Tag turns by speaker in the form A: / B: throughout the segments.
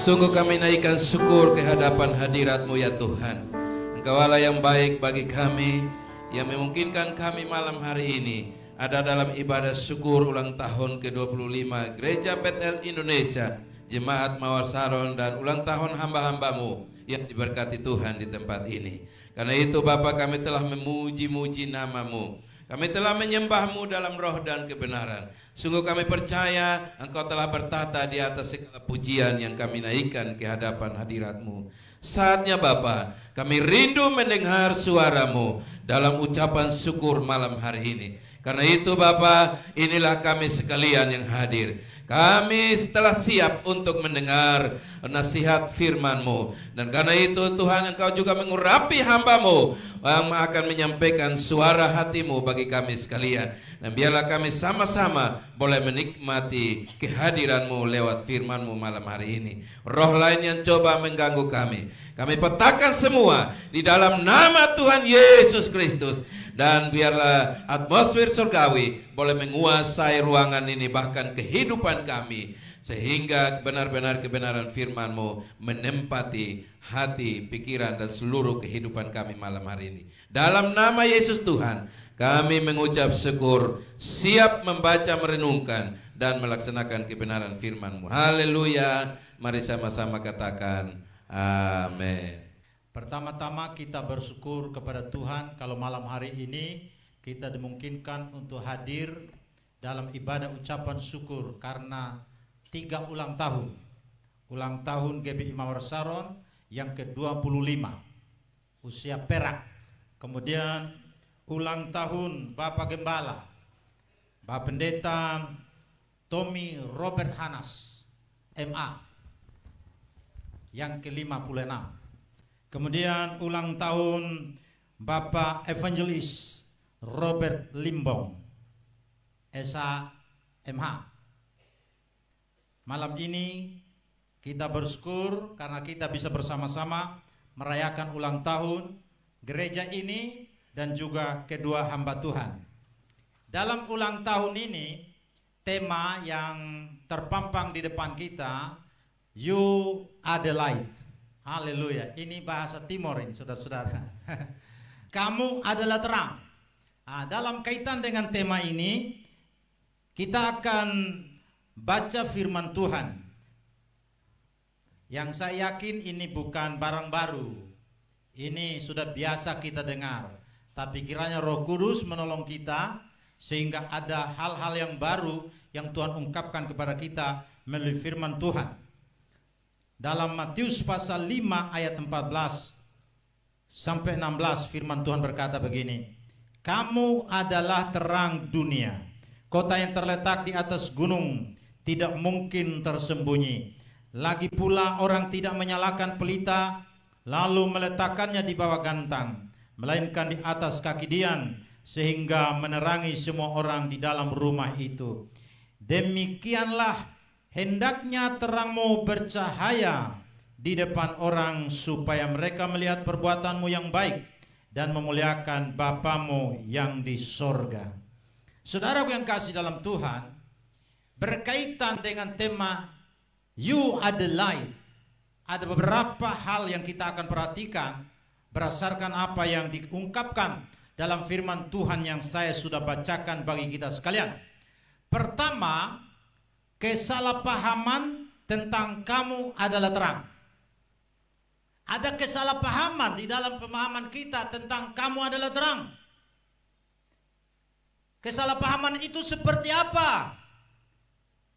A: Sungguh kami naikkan syukur ke hadapan hadirat-Mu ya Tuhan. Engkaulah yang baik bagi kami, yang memungkinkan kami malam hari ini ada dalam ibadah syukur ulang tahun ke-25 Gereja Bethel Indonesia, Jemaat Mawar Saron, dan ulang tahun hamba-hamba-Mu yang diberkati Tuhan di tempat ini. Karena itu Bapa, kami telah memuji-muji nama-Mu. Kami telah menyembah-Mu dalam roh dan kebenaran. Sungguh kami percaya Engkau telah bertata di atas segala pujian yang kami naikkan ke hadapan hadirat-Mu. Saatnya Bapa, kami rindu mendengar suara-Mu dalam ucapan syukur malam hari ini. Karena itu Bapa, inilah kami sekalian yang hadir. Kami telah siap untuk mendengar nasihat firman-Mu. Dan karena itu Tuhan, Engkau juga mengurapi hamba-Mu yang akan menyampaikan suara hati-Mu bagi kami sekalian. Dan biarlah kami sama-sama boleh menikmati kehadiran-Mu lewat firman-Mu malam hari ini. Roh lain yang coba mengganggu kami, kami petakan semua di dalam nama Tuhan Yesus Kristus. Dan biarlah atmosfer surgawi boleh menguasai ruangan ini, bahkan kehidupan kami, sehingga benar-benar kebenaran firman-Mu menempati hati, pikiran, dan seluruh kehidupan kami malam hari ini. Dalam nama Yesus Tuhan, kami mengucap syukur, siap membaca, merenungkan, dan melaksanakan kebenaran firman-Mu. Haleluya. Mari sama-sama katakan amin.
B: Pertama-tama kita bersyukur kepada Tuhan kalau malam hari ini kita dimungkinkan untuk hadir dalam ibadah ucapan syukur karena 3 ulang tahun GBI Mawar Saron yang ke-25, usia perak. Kemudian ulang tahun Bapak Gembala, Bapak Pendeta Tommy Robert Hanas MA yang ke-56. Kemudian ulang tahun Bapak Evangelis Robert Limbong SHMH. Malam ini kita bersyukur karena kita bisa bersama-sama merayakan ulang tahun gereja ini dan juga kedua hamba Tuhan. Dalam ulang tahun ini, tema yang terpampang di depan kita, You Are the Light. Haleluya, ini bahasa Timur ini saudara-saudara. Kamu adalah terang. Nah, dalam kaitan dengan tema ini, kita akan baca firman Tuhan. Yang saya yakin ini bukan barang baru. Ini sudah biasa kita dengar. Tapi kiranya Roh Kudus menolong kita sehingga ada hal-hal yang baru yang Tuhan ungkapkan kepada kita melalui firman Tuhan. Dalam Matius pasal 5 ayat 14 sampai 16 firman Tuhan berkata begini, Kamu adalah terang dunia. Kota yang terletak di atas gunung tidak mungkin tersembunyi. Lagi pula orang tidak menyalakan pelita lalu meletakkannya di bawah gantang, melainkan di atas kaki dian, sehingga menerangi semua orang di dalam rumah itu. Demikianlah hendaknya terangmu bercahaya di depan orang, supaya mereka melihat perbuatanmu yang baik dan memuliakan Bapamu yang di sorga. Saudaraku yang kasih dalam Tuhan, berkaitan dengan tema You Are the Light, ada beberapa hal yang kita akan perhatikan berdasarkan apa yang diungkapkan dalam firman Tuhan yang saya sudah bacakan bagi kita sekalian. Pertama, kesalahpahaman tentang kamu adalah terang. Ada kesalahpahaman di dalam pemahaman kita tentang kamu adalah terang. Kesalahpahaman itu seperti apa?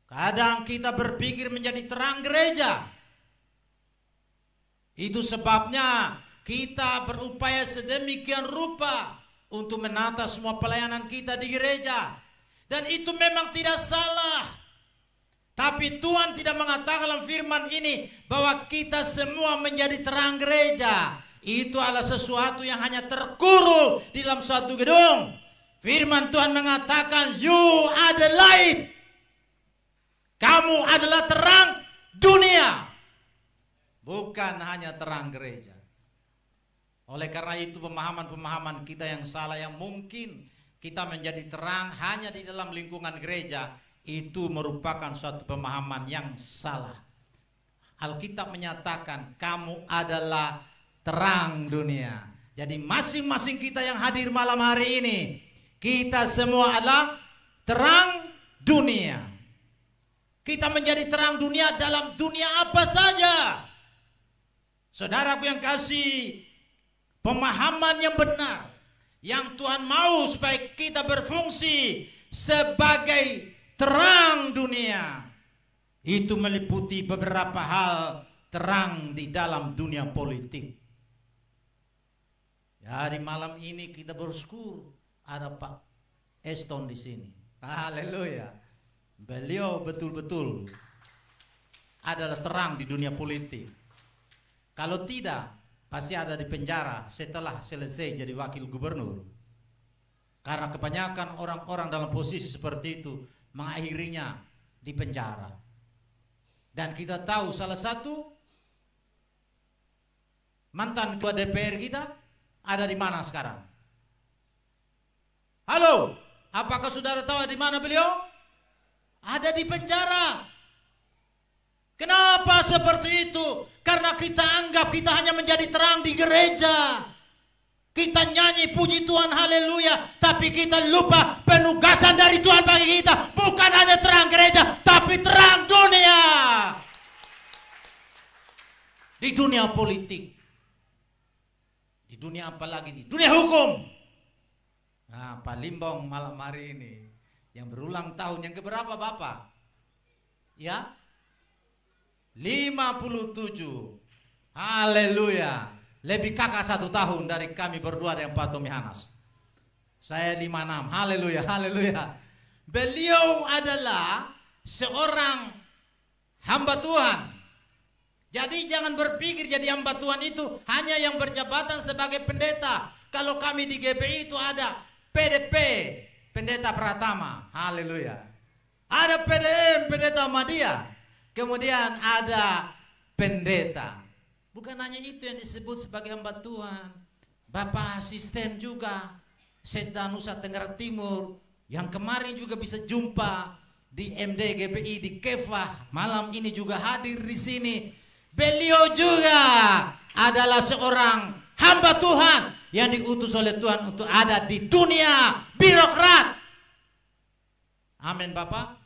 B: Kadang kita berpikir menjadi terang gereja. Itu sebabnya kita berupaya sedemikian rupa untuk menata semua pelayanan kita di gereja. Dan itu memang tidak salah. Tapi Tuhan tidak mengatakan dalam firman ini bahwa kita semua menjadi terang gereja. Itu adalah sesuatu yang hanya terkurung di dalam suatu gedung. Firman Tuhan mengatakan You are the light. Kamu adalah terang dunia, bukan hanya terang gereja. Oleh karena itu pemahaman-pemahaman kita yang salah, yang mungkin kita menjadi terang hanya di dalam lingkungan gereja, itu merupakan suatu pemahaman yang salah. Alkitab menyatakan kamu adalah terang dunia. Jadi masing-masing kita yang hadir malam hari ini, kita semua adalah terang dunia. Kita menjadi terang dunia dalam dunia apa saja. Saudaraku yang kasih, pemahaman yang benar yang Tuhan mau supaya kita berfungsi sebagai terang dunia, itu meliputi beberapa hal terang di dalam dunia politik. Jadi malam ini kita bersyukur ada Pak Eston di sini. Haleluya. Beliau betul-betul adalah terang di dunia politik. Kalau tidak, pasti ada di penjara setelah selesai jadi wakil gubernur. Karena kebanyakan orang-orang dalam posisi seperti itu mengakhirinya di penjara. Dan kita tahu salah satu mantan ketua DPR kita ada di mana sekarang? Halo, apakah saudara tahu di mana beliau? Ada di penjara. Kenapa seperti itu? Karena kita anggap kita hanya menjadi terang di gereja. Kita nyanyi puji Tuhan, haleluya, tapi kita lupa penugasan dari Tuhan bagi kita bukan hanya terang gereja, tapi terang dunia. Di dunia politik, di dunia apa lagi? Di dunia hukum. Nah, Pak Limbong malam hari ini yang berulang tahun yang keberapa Bapak? Ya, 57. Haleluya. Lebih kakak 1 tahun dari kami berdua dengan Pak Tommy Hanas. Saya 56. Haleluya, haleluya. Beliau adalah seorang hamba Tuhan. Jadi jangan berpikir jadi hamba Tuhan itu hanya yang berjabatan sebagai pendeta. Kalau kami di GPI itu ada PDP, pendeta Pratama. Haleluya. Ada PDM, pendeta Madia. Kemudian ada pendeta. Bukan hanya itu yang disebut sebagai hamba Tuhan. Bapak asisten juga Setda Nusa Tenggara Timur yang kemarin juga bisa jumpa di MD GPI di Kefah, malam ini juga hadir di sini. Beliau juga adalah seorang hamba Tuhan yang diutus oleh Tuhan untuk ada di dunia birokrat. Amin Bapak.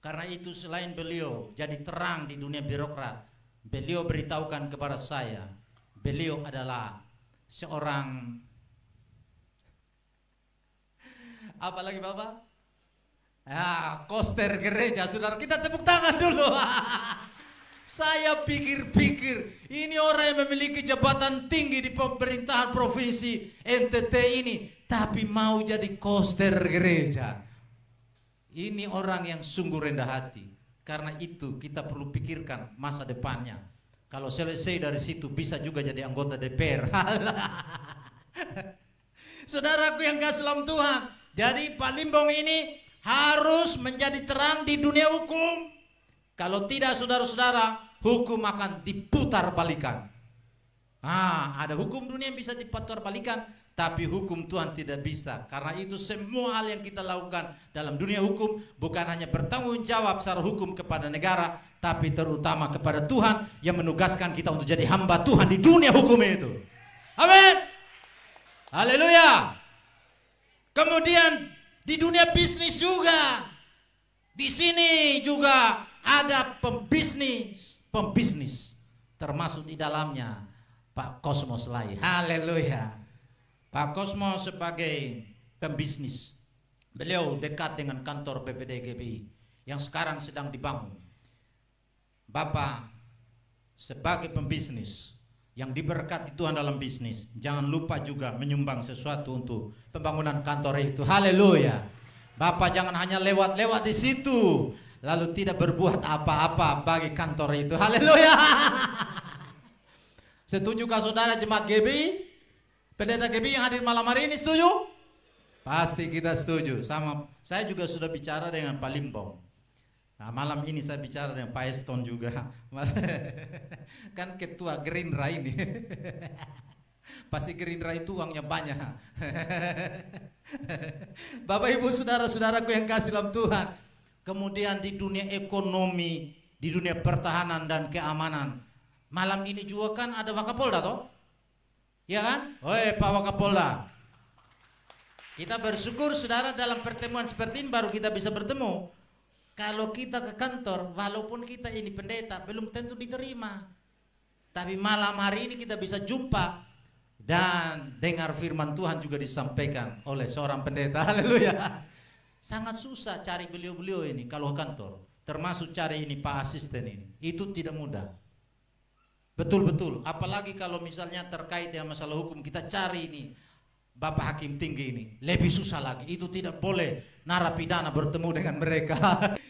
B: Karena itu selain beliau jadi terang di dunia birokrat, beliau beritahukan kepada saya, beliau adalah seorang apa lagi Bapak? Ya, koster gereja. Saudara, kita tepuk tangan dulu. Saya pikir-pikir ini orang yang memiliki jabatan tinggi di pemerintahan provinsi NTT ini, tapi mau jadi koster gereja. Ini orang yang sungguh rendah hati. Karena itu kita perlu pikirkan masa depannya. Kalau selesai dari situ bisa juga jadi anggota DPR. Saudaraku yang kasih dalam Tuhan, jadi Pak Limbong ini harus menjadi terang di dunia hukum. Kalau tidak saudara-saudara, hukum akan diputar balikan. Ada hukum dunia yang bisa diputar balikan, tapi hukum Tuhan tidak bisa. Karena itu semua hal yang kita lakukan dalam dunia hukum bukan hanya bertanggung jawab secara hukum kepada negara, tapi terutama kepada Tuhan yang menugaskan kita untuk jadi hamba Tuhan di dunia hukum itu. Amin. Haleluya. Kemudian di dunia bisnis juga. Di sini juga ada pembisnis, termasuk di dalamnya Pak Kosmos Lai. Haleluya. Pak Kosmos sebagai pembisnis, beliau dekat dengan kantor PPD GPI yang sekarang sedang dibangun. Bapak sebagai pembisnis yang diberkati Tuhan dalam bisnis, jangan lupa juga menyumbang sesuatu untuk pembangunan kantor itu. Haleluya. Bapak jangan hanya lewat-lewat di situ lalu tidak berbuat apa-apa bagi kantor itu. Haleluya. Setujukah saudara jemaat GBI? Pendeta GBI yang hadir malam hari ini setuju? Pasti kita setuju. Sama saya juga sudah bicara dengan Pak Limbong. Nah, malam ini saya bicara dengan Pak Eston juga. Kan ketua Gerindra ini. Pasti Gerindra itu uangnya banyak. Bapak Ibu saudara-saudaraku yang kasih dalam Tuhan. Kemudian di dunia ekonomi di dunia pertahanan dan keamanan. Malam ini juga kan ada Wakapolda toh? Ya kan? Oi Pak Wakapolda. Kita bersyukur saudara dalam pertemuan seperti ini baru kita bisa bertemu. Kalau kita ke kantor, walaupun kita ini pendeta, belum tentu diterima. Tapi malam hari ini kita bisa jumpa dan dengar firman Tuhan juga disampaikan oleh seorang pendeta. Haleluya. Sangat susah cari beliau-beliau ini kalau ke kantor. Termasuk cari ini Pak Asisten ini. Itu tidak mudah. Betul-betul. Apalagi kalau misalnya terkait dengan masalah hukum, kita cari ini Bapak Hakim Tinggi ini. Lebih susah lagi. Itu tidak boleh narapidana bertemu dengan mereka.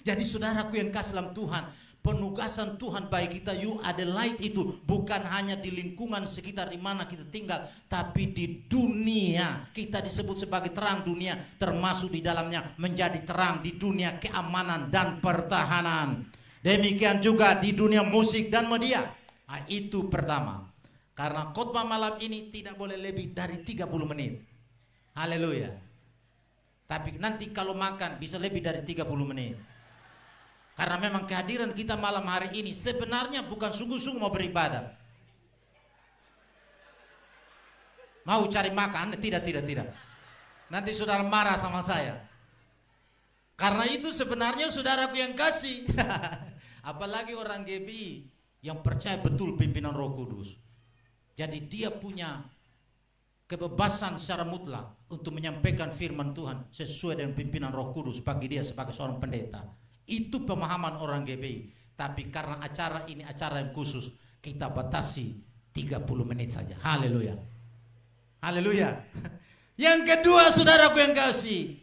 B: Jadi saudaraku yang kasih dalam Tuhan, penugasan Tuhan bagi kita You Are The Light itu bukan hanya di lingkungan sekitar di mana kita tinggal, tapi di dunia. Kita disebut sebagai terang dunia, termasuk di dalamnya menjadi terang di dunia keamanan dan pertahanan. Demikian juga di dunia musik dan media. Nah, itu pertama. Karena khotbah malam ini tidak boleh lebih dari 30 menit. Haleluya. Tapi nanti kalau makan bisa lebih dari 30 menit. Karena memang kehadiran kita malam hari ini sebenarnya bukan sungguh-sungguh mau beribadah. Mau cari makan? Tidak. Nanti saudara marah sama saya. Karena itu sebenarnya saudaraku yang kasih. Apalagi orang GBI yang percaya betul pimpinan Roh Kudus. Jadi dia punya kebebasan secara mutlak untuk menyampaikan firman Tuhan sesuai dengan pimpinan Roh Kudus bagi dia sebagai seorang pendeta. Itu pemahaman orang GBI. Tapi karena acara ini acara yang khusus, kita batasi 30 menit saja. Haleluya. Haleluya. Yang kedua saudaraku yang kasih,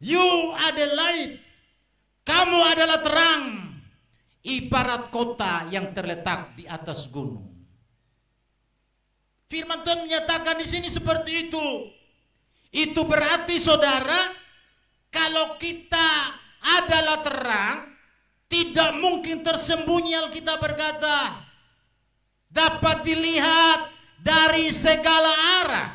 B: You are the light. Kamu adalah terang, ibarat kota yang terletak di atas gunung. Firman Tuhan menyatakan di sini seperti itu. Itu berarti saudara, kalau kita adalah terang, tidak mungkin tersembunyi. Alkitab berkata, dapat dilihat dari segala arah.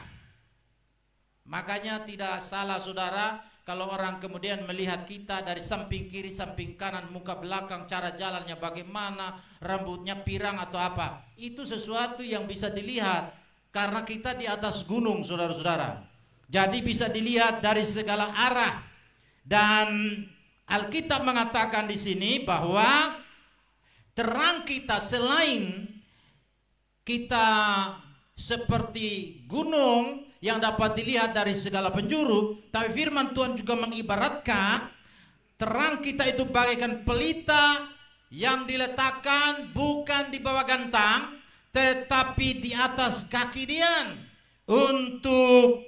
B: Makanya tidak salah saudara kalau orang kemudian melihat kita dari samping kiri, samping kanan, muka belakang, cara jalannya bagaimana, rambutnya pirang atau apa. Itu sesuatu yang bisa dilihat karena kita di atas gunung saudara-saudara. Jadi bisa dilihat dari segala arah. Dan Alkitab mengatakan di sini bahwa terang kita selain kita seperti gunung yang dapat dilihat dari segala penjuru, tapi firman Tuhan juga mengibaratkan terang kita itu bagaikan pelita yang diletakkan bukan di bawah gantang, tetapi di atas kaki Dian untuk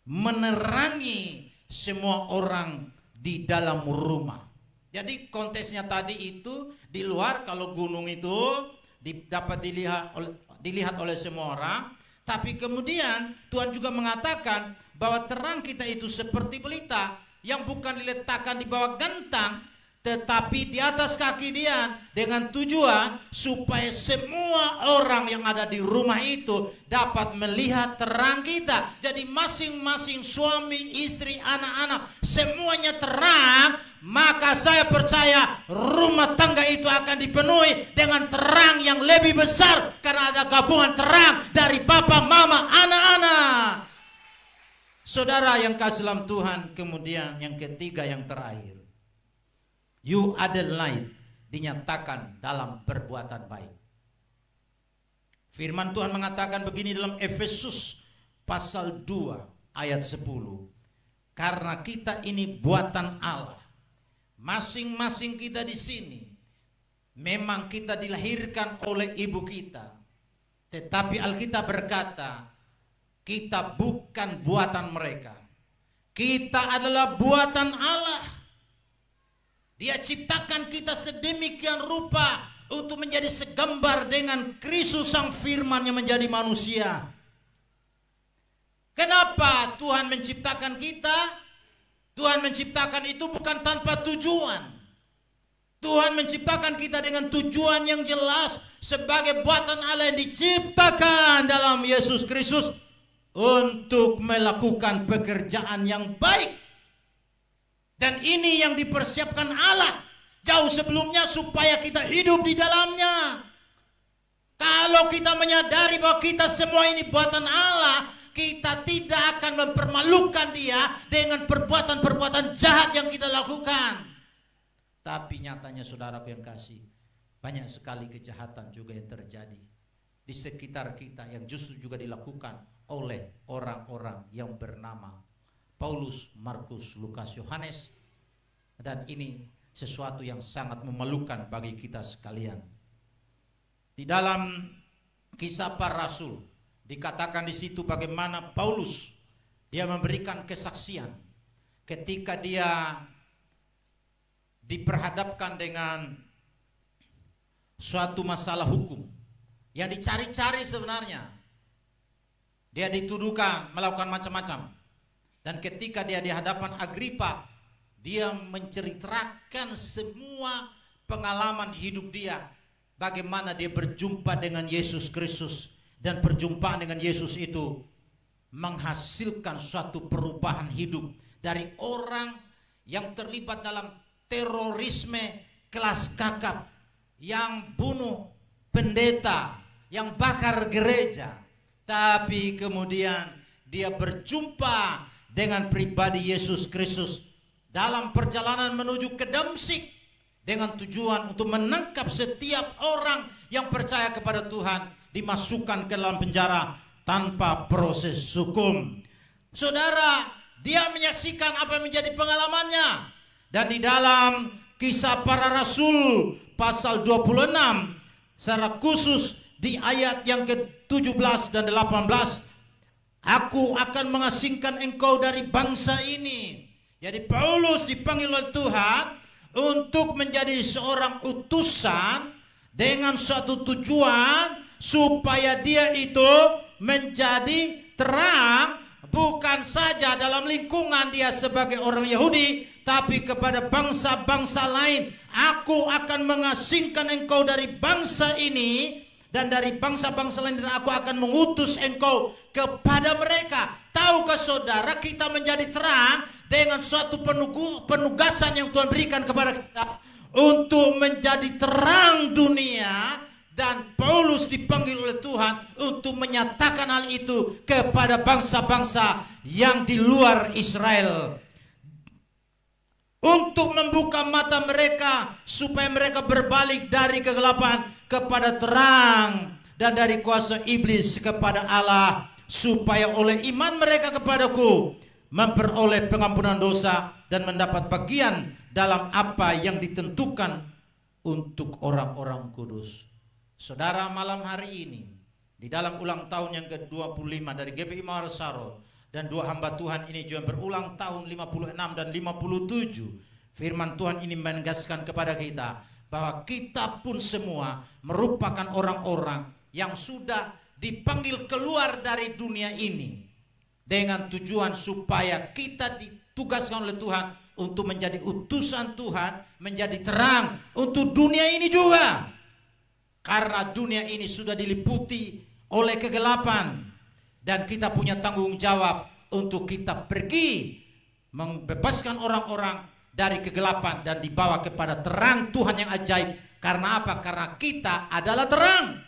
B: menerangi semua orang di dalam rumah. Jadi konteksnya tadi itu di luar, kalau gunung itu dapat dilihat oleh semua orang. Tapi kemudian Tuhan juga mengatakan bahwa terang kita itu seperti pelita yang bukan diletakkan di bawah gantang, tetapi di atas kaki Dian, dengan tujuan supaya semua orang yang ada di rumah itu dapat melihat terang kita. Jadi masing-masing suami, istri, anak-anak semuanya terang. Maka saya percaya rumah tangga itu akan dipenuhi dengan terang yang lebih besar, karena ada gabungan terang dari Bapa, Mama, anak-anak. Saudara yang kasih dalam Tuhan, kemudian yang ketiga yang terakhir, You are the light dinyatakan dalam perbuatan baik. Firman Tuhan mengatakan begini dalam Efesus pasal 2 ayat 10. Karena kita ini buatan Allah. Masing-masing kita di sini memang kita dilahirkan oleh ibu kita. Tetapi Alkitab berkata, kita bukan buatan mereka. Kita adalah buatan Allah. Dia ciptakan kita sedemikian rupa untuk menjadi segambar dengan Kristus sang firman yang menjadi manusia. Kenapa Tuhan menciptakan kita? Tuhan menciptakan itu bukan tanpa tujuan. Tuhan menciptakan kita dengan tujuan yang jelas, sebagai buatan Allah yang diciptakan dalam Yesus Kristus untuk melakukan pekerjaan yang baik. Dan ini yang dipersiapkan Allah jauh sebelumnya supaya kita hidup di dalamnya. Kalau kita menyadari bahwa kita semua ini buatan Allah, kita tidak akan mempermalukan Dia dengan perbuatan-perbuatan jahat yang kita lakukan. Tapi nyatanya saudaraku yang kasih, banyak sekali kejahatan juga yang terjadi di sekitar kita yang justru juga dilakukan oleh orang-orang yang bernama Paulus, Markus, Lukas, Yohanes. Dan ini sesuatu yang sangat memalukan bagi kita sekalian. Di dalam Kisah Para Rasul dikatakan di situ bagaimana Paulus dia memberikan kesaksian ketika dia diperhadapkan dengan suatu masalah hukum yang dicari-cari sebenarnya. Dia dituduhkan melakukan macam-macam. Dan ketika dia di hadapan Agripa, dia menceritakan semua pengalaman hidup dia, bagaimana dia berjumpa dengan Yesus Kristus, dan perjumpaan dengan Yesus itu menghasilkan suatu perubahan hidup dari orang yang terlibat dalam terorisme kelas kakap, yang bunuh pendeta, yang bakar gereja, tapi kemudian dia berjumpa dengan pribadi Yesus Kristus dalam perjalanan menuju ke Damsyik dengan tujuan untuk menangkap setiap orang yang percaya kepada Tuhan, dimasukkan ke dalam penjara tanpa proses hukum. Saudara, dia menyaksikan apa yang menjadi pengalamannya. Dan di dalam Kisah Para Rasul pasal 26 secara khusus di ayat yang ke-17 dan 18, aku akan mengasingkan engkau dari bangsa ini. Jadi Paulus dipanggil oleh Tuhan untuk menjadi seorang utusan dengan suatu tujuan supaya dia itu menjadi terang, bukan saja dalam lingkungan dia sebagai orang Yahudi, tapi kepada bangsa-bangsa lain. Aku akan mengasingkan engkau dari bangsa ini dan dari bangsa-bangsa lain, dan aku akan mengutus engkau kepada mereka. Tahukah saudara, kita menjadi terang dengan suatu penugasan yang Tuhan berikan kepada kita untuk menjadi terang dunia. Dan Paulus dipanggil oleh Tuhan untuk menyatakan hal itu kepada bangsa-bangsa yang di luar Israel, untuk membuka mata mereka supaya mereka berbalik dari kegelapan kepada terang, dan dari kuasa iblis kepada Allah, supaya oleh iman mereka kepadaku memperoleh pengampunan dosa dan mendapat bagian dalam apa yang ditentukan untuk orang-orang kudus. Saudara, malam hari ini di dalam ulang tahun yang ke-25 dari GBI Muara Saro, dan dua hamba Tuhan ini juga berulang tahun 56 dan 57, firman Tuhan ini menegaskan kepada kita bahwa kita pun semua merupakan orang-orang yang sudah dipanggil keluar dari dunia ini dengan tujuan supaya kita ditugaskan oleh Tuhan untuk menjadi utusan Tuhan, menjadi terang untuk dunia ini juga. Karena dunia ini sudah diliputi oleh kegelapan, dan kita punya tanggung jawab untuk kita pergi membebaskan orang-orang dari kegelapan dan dibawa kepada terang Tuhan yang ajaib. Karena apa? Karena kita adalah terang,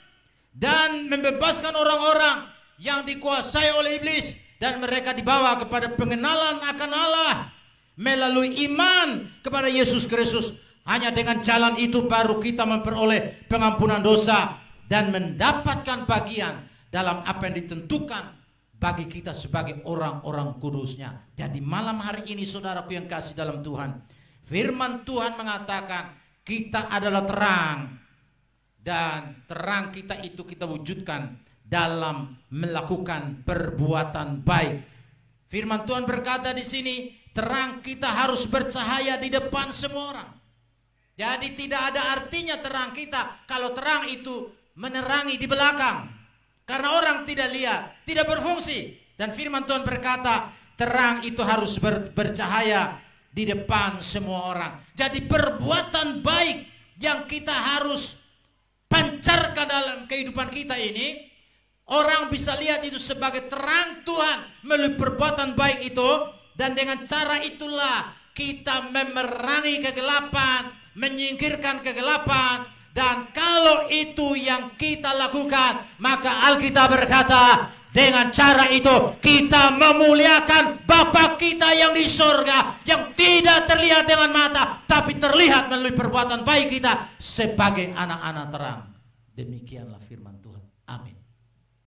B: dan membebaskan orang-orang yang dikuasai oleh iblis, dan mereka dibawa kepada pengenalan akan Allah melalui iman kepada Yesus Kristus. Hanya dengan jalan itu baru kita memperoleh pengampunan dosa dan mendapatkan bagian dalam apa yang ditentukan bagi kita sebagai orang-orang kudusnya. Jadi malam hari ini saudaraku yang kasih dalam Tuhan, firman Tuhan mengatakan kita adalah terang, dan terang kita itu kita wujudkan dalam melakukan perbuatan baik. Firman Tuhan berkata di sini, terang kita harus bercahaya di depan semua orang. Jadi tidak ada artinya terang kita kalau terang itu menerangi di belakang, karena orang tidak lihat, tidak berfungsi. Dan firman Tuhan berkata terang itu harus bercahaya di depan semua orang. Jadi perbuatan baik yang kita harus pancarkan dalam kehidupan kita ini, orang bisa lihat itu sebagai terang Tuhan melalui perbuatan baik itu. Dan dengan cara itulah kita memerangi kegelapan menyingkirkan kegelapan. Dan kalau itu yang kita lakukan, maka Alkitab berkata, dengan cara itu kita memuliakan Bapa kita yang di surga, yang tidak terlihat dengan mata, tapi terlihat melalui perbuatan baik kita sebagai anak-anak terang. Demikianlah firman Tuhan. Amin.